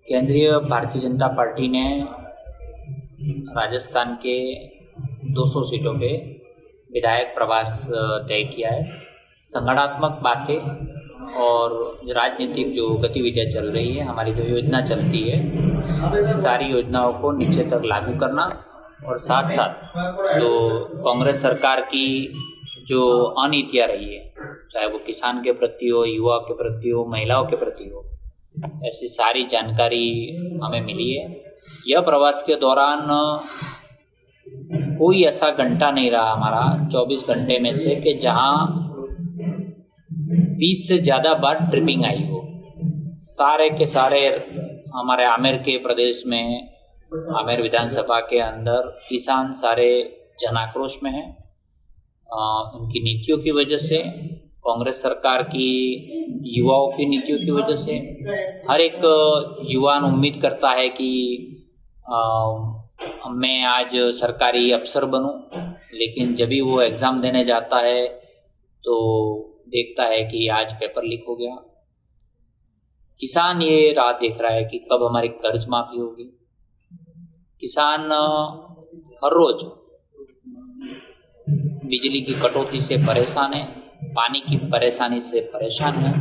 केंद्रीय भारतीय जनता पार्टी ने राजस्थान के 200 सीटों पे विधायक प्रवास तय किया है। संगठनात्मक बातें और राजनीतिक जो गतिविधियां चल रही है, हमारी जो योजना चलती है, ऐसी सारी योजनाओं को नीचे तक लागू करना और साथ साथ जो कांग्रेस सरकार की जो अनीतियां रही है, चाहे वो किसान के प्रति हो, युवा के प्रति हो, महिलाओं के प्रति हो, ऐसी सारी जानकारी हमें मिली है। यह प्रवास के दौरान कोई ऐसा घंटा नहीं रहा हमारा 24 घंटे में से कि जहां 20 से ज़्यादा बार ट्रिपिंग आई हो। सारे के सारे हमारे आमेर के प्रदेश में, आमेर विधानसभा के अंदर किसान सारे जन आक्रोश में हैं। उनकी नीतियों की वजह से, कांग्रेस सरकार की युवाओं की नीतियों की वजह से हर एक युवान उम्मीद करता है कि मैं आज सरकारी अफसर बनूं, लेकिन जब भी वो एग्ज़ाम देने जाता है तो देखता है कि आज पेपर लीक हो गया। किसान ये राह देख रहा है कि कब हमारी कर्ज माफी होगी। किसान हर रोज बिजली की कटौती से परेशान है, पानी की परेशानी से परेशान है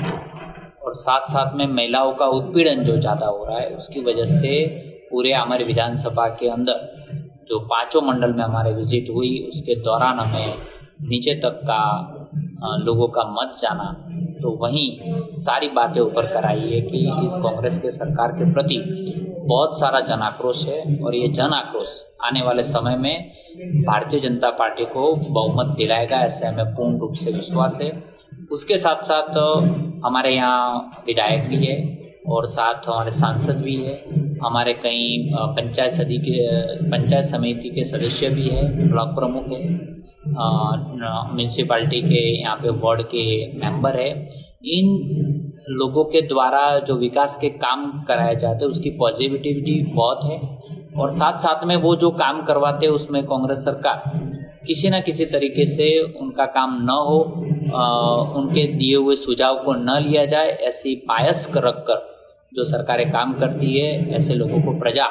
और साथ साथ में महिलाओं का उत्पीड़न जो ज़्यादा हो रहा है, उसकी वजह से पूरे हमारे विधानसभा के अंदर जो 5 मंडल में हमारे विजिट हुई, उसके दौरान हमें नीचे तक का लोगों का मत जाना, तो वहीं सारी बातें ऊपर कर आई है कि इस कांग्रेस के सरकार के प्रति बहुत सारा जन आक्रोश है और ये जन आक्रोश आने वाले समय में भारतीय जनता पार्टी को बहुमत दिलाएगा, ऐसे हमें पूर्ण रूप से विश्वास है। उसके साथ साथ हमारे यहाँ विधायक भी है और साथ हमारे सांसद भी है, हमारे कई पंचायत समिति के सदस्य भी है, ब्लॉक प्रमुख है, म्यूनसिपालिटी के यहाँ पे वार्ड के मेंबर है। इन लोगों के द्वारा जो विकास के काम कराए जाते हैं उसकी पॉजिटिविटी बहुत है और साथ साथ में वो जो काम करवाते हैं उसमें कांग्रेस सरकार किसी न किसी तरीके से उनका काम न हो, उनके दिए हुए सुझाव को न लिया जाए, ऐसी बायस रखकर जो सरकारें काम करती है, ऐसे लोगों को प्रजा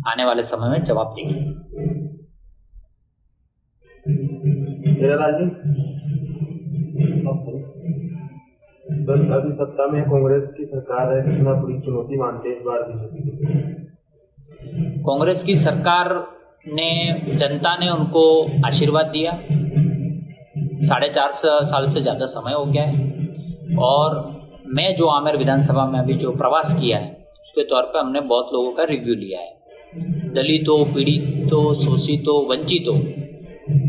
आने वाले समय में जवाब देगी। सर, अभी सत्ता में कांग्रेस की सरकार है, कितना बड़ी चुनौती मानते हैं इस बार बीजेपी के लिए? कांग्रेस की सरकार ने, जनता ने उनको आशीर्वाद दिया। 4.5 साल से ज़्यादा समय हो गया है और मैं जो आमेर विधानसभा में अभी जो प्रवास किया है उसके तौर पे हमने बहुत लोगों का रिव्यू लिया है। दलितों, पीड़ितों, शोषितों, वंचितों,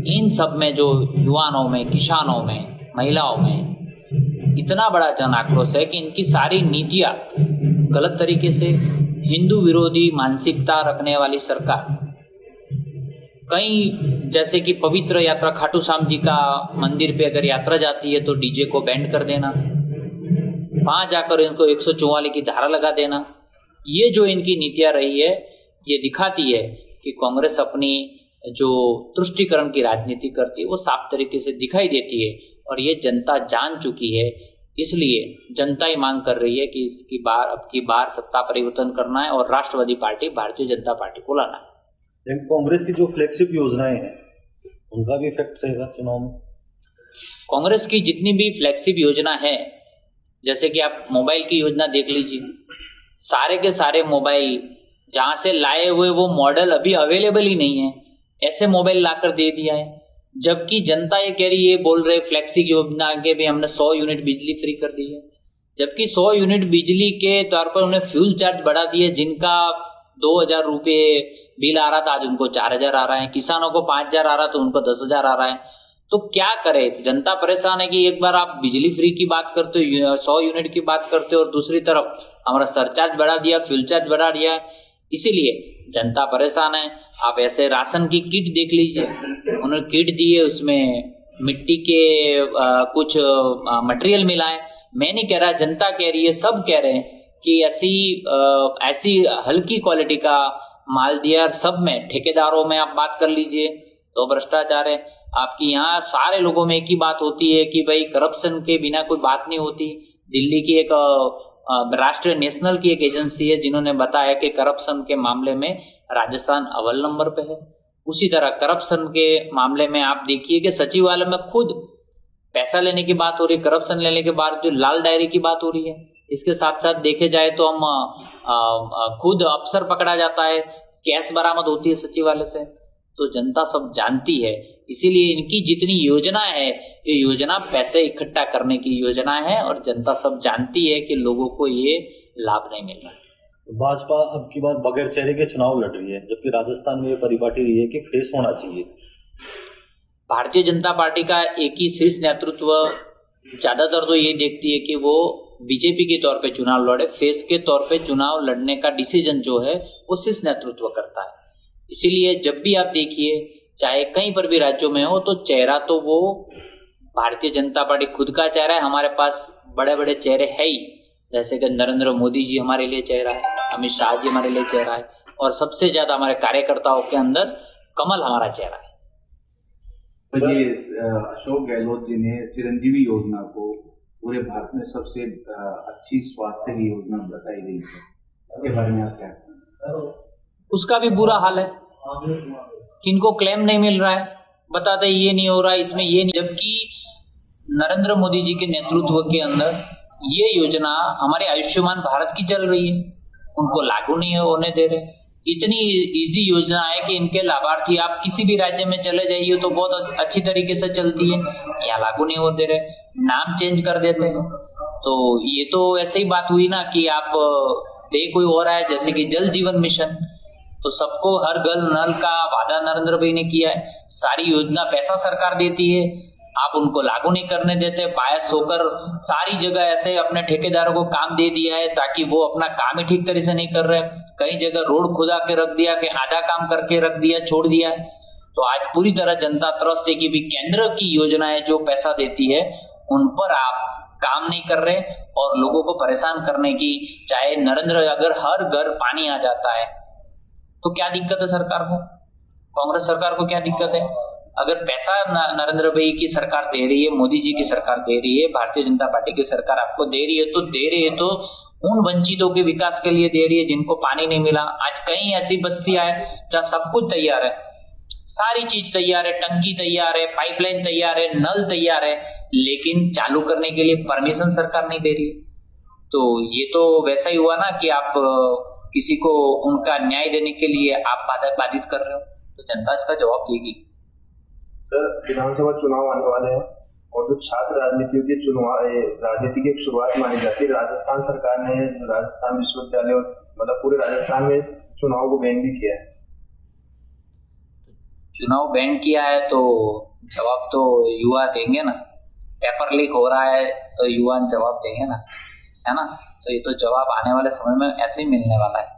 इन सब में जो युवाओं में, किसानों में, महिलाओं में इतना बड़ा जन आक्रोश है कि इनकी सारी नीतियां गलत तरीके से, हिंदू विरोधी मानसिकता रखने वाली सरकार, कई जैसे कि पवित्र यात्रा खाटू श्याम जी का मंदिर पे अगर यात्रा जाती है तो डीजे को बैंड कर देना, वहां जाकर इनको 144 की धारा लगा देना, ये जो इनकी नीतियां रही है ये दिखाती है कि कांग्रेस अपनी जो तुष्टीकरण की राजनीति करती है वो साफ तरीके से दिखाई देती है और ये जनता जान चुकी है। इसलिए जनता ही मांग कर रही है कि अब की बार सत्ता परिवर्तन करना है और राष्ट्रवादी पार्टी, भारतीय जनता पार्टी को लाना है। कांग्रेस की जो फ्लैगशिप योजनाएं हैं उनका भी इफेक्ट रहेगा चुनाव में? कांग्रेस की जितनी भी फ्लैगशिप योजना है, जैसे कि आप मोबाइल की योजना देख लीजिए, सारे के सारे मोबाइल जहां से लाए हुए वो मॉडल अभी अवेलेबल ही नहीं है, ऐसे मोबाइल लाकर दे दिया है। जबकि जनता ये कह रही है, बोल रहे फ्लैक्सी योजना के भी हमने 100 यूनिट बिजली फ्री कर दी है, जबकि 100 यूनिट बिजली के तौर पर उन्हें फ्यूल चार्ज बढ़ा दिए। जिनका 2000 रुपये बिल आ रहा था आज उनको 4000 आ रहा है, किसानों को 5000 आ रहा तो उनको 10,000 आ रहा है। तो क्या करे, जनता परेशान है कि एक बार आप बिजली फ्री की बात करते हो, 100 यूनिट की बात करते हो और दूसरी तरफ हमारा सरचार्ज बढ़ा दिया, फ्यूल चार्ज बढ़ा दिया, इसीलिए जनता परेशान है। आप ऐसे राशन की किट देख लीजिए, उन्होंने किट दी है, उसमें मिट्टी के कुछ मटेरियल मिला है। मैं नहीं कह रहा, जनता कह रही है, सब कह रहे हैं कि ऐसी हल्की क्वालिटी का माल दिया। सब में ठेकेदारों में आप बात कर लीजिए तो भ्रष्टाचार है। आपकी यहाँ सारे लोगों में एक ही बात होती है कि भाई करप्शन के बिना कोई बात नहीं होती। दिल्ली की एक राष्ट्रीय नेशनल की एक एजेंसी है जिन्होंने बताया कि करप्शन के मामले में राजस्थान अव्वल नंबर पे है। उसी तरह करप्शन के मामले में आप देखिए कि सचिवालय में खुद पैसा लेने की बात हो रही है, करप्शन लेने के बाद जो लाल डायरी की बात हो रही है। इसके साथ साथ देखे जाए तो हम खुद अफसर पकड़ा जाता है, कैश बरामद होती है सचिवालय से, तो जनता सब जानती है। इसीलिए इनकी जितनी योजना है, ये योजना पैसे इकट्ठा करने की योजना है और जनता सब जानती है कि लोगों को ये लाभ नहीं मिल रहा है। भाजपा अब की बार बगैर चेहरे के चुनाव लड़ रही है, जबकि राजस्थान में ये परिपाटी रही है कि फेस होना चाहिए। भारतीय जनता पार्टी का एक ही शीर्ष नेतृत्व ज्यादातर तो ये देखती है कि वो बीजेपी के तौर पे चुनाव लड़े, फेस के तौर पे चुनाव लड़ने का डिसीजन जो है वो शीर्ष नेतृत्व करता है। इसीलिए जब भी आप देखिए, चाहे कहीं पर भी राज्यों में हो, तो चेहरा तो वो भारतीय जनता पार्टी खुद का चेहरा है। हमारे पास बड़े बड़े चेहरे है ही, जैसे कि नरेंद्र मोदी जी हमारे लिए चेहरा है, अमित शाह जी हमारे लिए चेहरा है, और सबसे ज्यादा हमारे कार्यकर्ताओं के अंदर कमल हमारा चेहरा है। तो ये अशोक गहलोत जी ने चिरंजीवी योजना को पूरे भारत में सबसे अच्छी स्वास्थ्य की योजना बताई गई है, इसके बारे में आप क्या कहते हैं? उसका भी बुरा हाल है, किनको क्लेम नहीं मिल रहा है, बताते ये नहीं हो रहा, इसमें ये नहीं, जबकि नरेंद्र मोदी जी के नेतृत्व के अंदर ये योजना हमारे आयुष्मान भारत की चल रही है, उनको लागू नहीं होने दे रहे। इतनी इजी योजना है कि इनके लाभार्थी आप किसी भी राज्य में चले जाइए तो बहुत अच्छी तरीके से चलती है, यहाँ लागू नहीं होने दे रहे, नाम चेंज कर देते हैं। तो ये तो ऐसे ही बात हुई ना कि आप दे कोई हो रहा है, जैसे कि जल जीवन मिशन, तो सबको हर घर नल का वादा नरेंद्र भाई ने किया है, सारी योजना पैसा सरकार देती है, आप उनको लागू नहीं करने देते, बायस होकर सारी जगह ऐसे अपने ठेकेदारों को काम दे दिया है ताकि वो अपना काम ही ठीक तरह से नहीं कर रहे। कई जगह रोड खुदा के रख दिया, कि आधा काम करके रख दिया, छोड़ दिया है। तो आज पूरी तरह जनता त्रस्त है कि भी केंद्र की योजनाएं जो पैसा देती है उन पर आप काम नहीं कर रहे और लोगों को परेशान करने की, चाहे नरेंद्र अगर हर घर पानी आ जाता है तो क्या दिक्कत है सरकार को, कांग्रेस सरकार को क्या दिक्कत है? अगर पैसा नरेंद्र भाई की सरकार दे रही है, मोदी जी की सरकार दे रही है, भारतीय जनता पार्टी की सरकार आपको दे रही है तो उन वंचितों के विकास के लिए दे रही है जिनको पानी नहीं मिला। आज कई ऐसी बस्तियां हैं जहाँ सब कुछ तैयार है, सारी चीज तैयार है, टंकी तैयार है, पाइपलाइन तैयार है, नल तैयार है, लेकिन चालू करने के लिए परमिशन सरकार नहीं दे रही है। तो ये तो वैसा ही हुआ ना कि आप किसी को उनका न्याय देने के लिए आप बाधित कर रहे हो, तो जनता इसका जवाब देगी। सर, विधानसभा चुनाव आने वाले हैं और जो छात्र राजनीतियों के राजनीति की एक शुरुआत मानी जाती है, राजस्थान सरकार ने राजस्थान विश्वविद्यालय और मतलब पूरे राजस्थान में चुनाव को बैन भी किया है। चुनाव बैन किया है तो जवाब तो युवा देंगे ना, पेपर लीक हो रहा है तो युवा जवाब देंगे ना, है ना? तो ये तो जवाब आने वाले समय में ऐसे ही मिलने वाला है।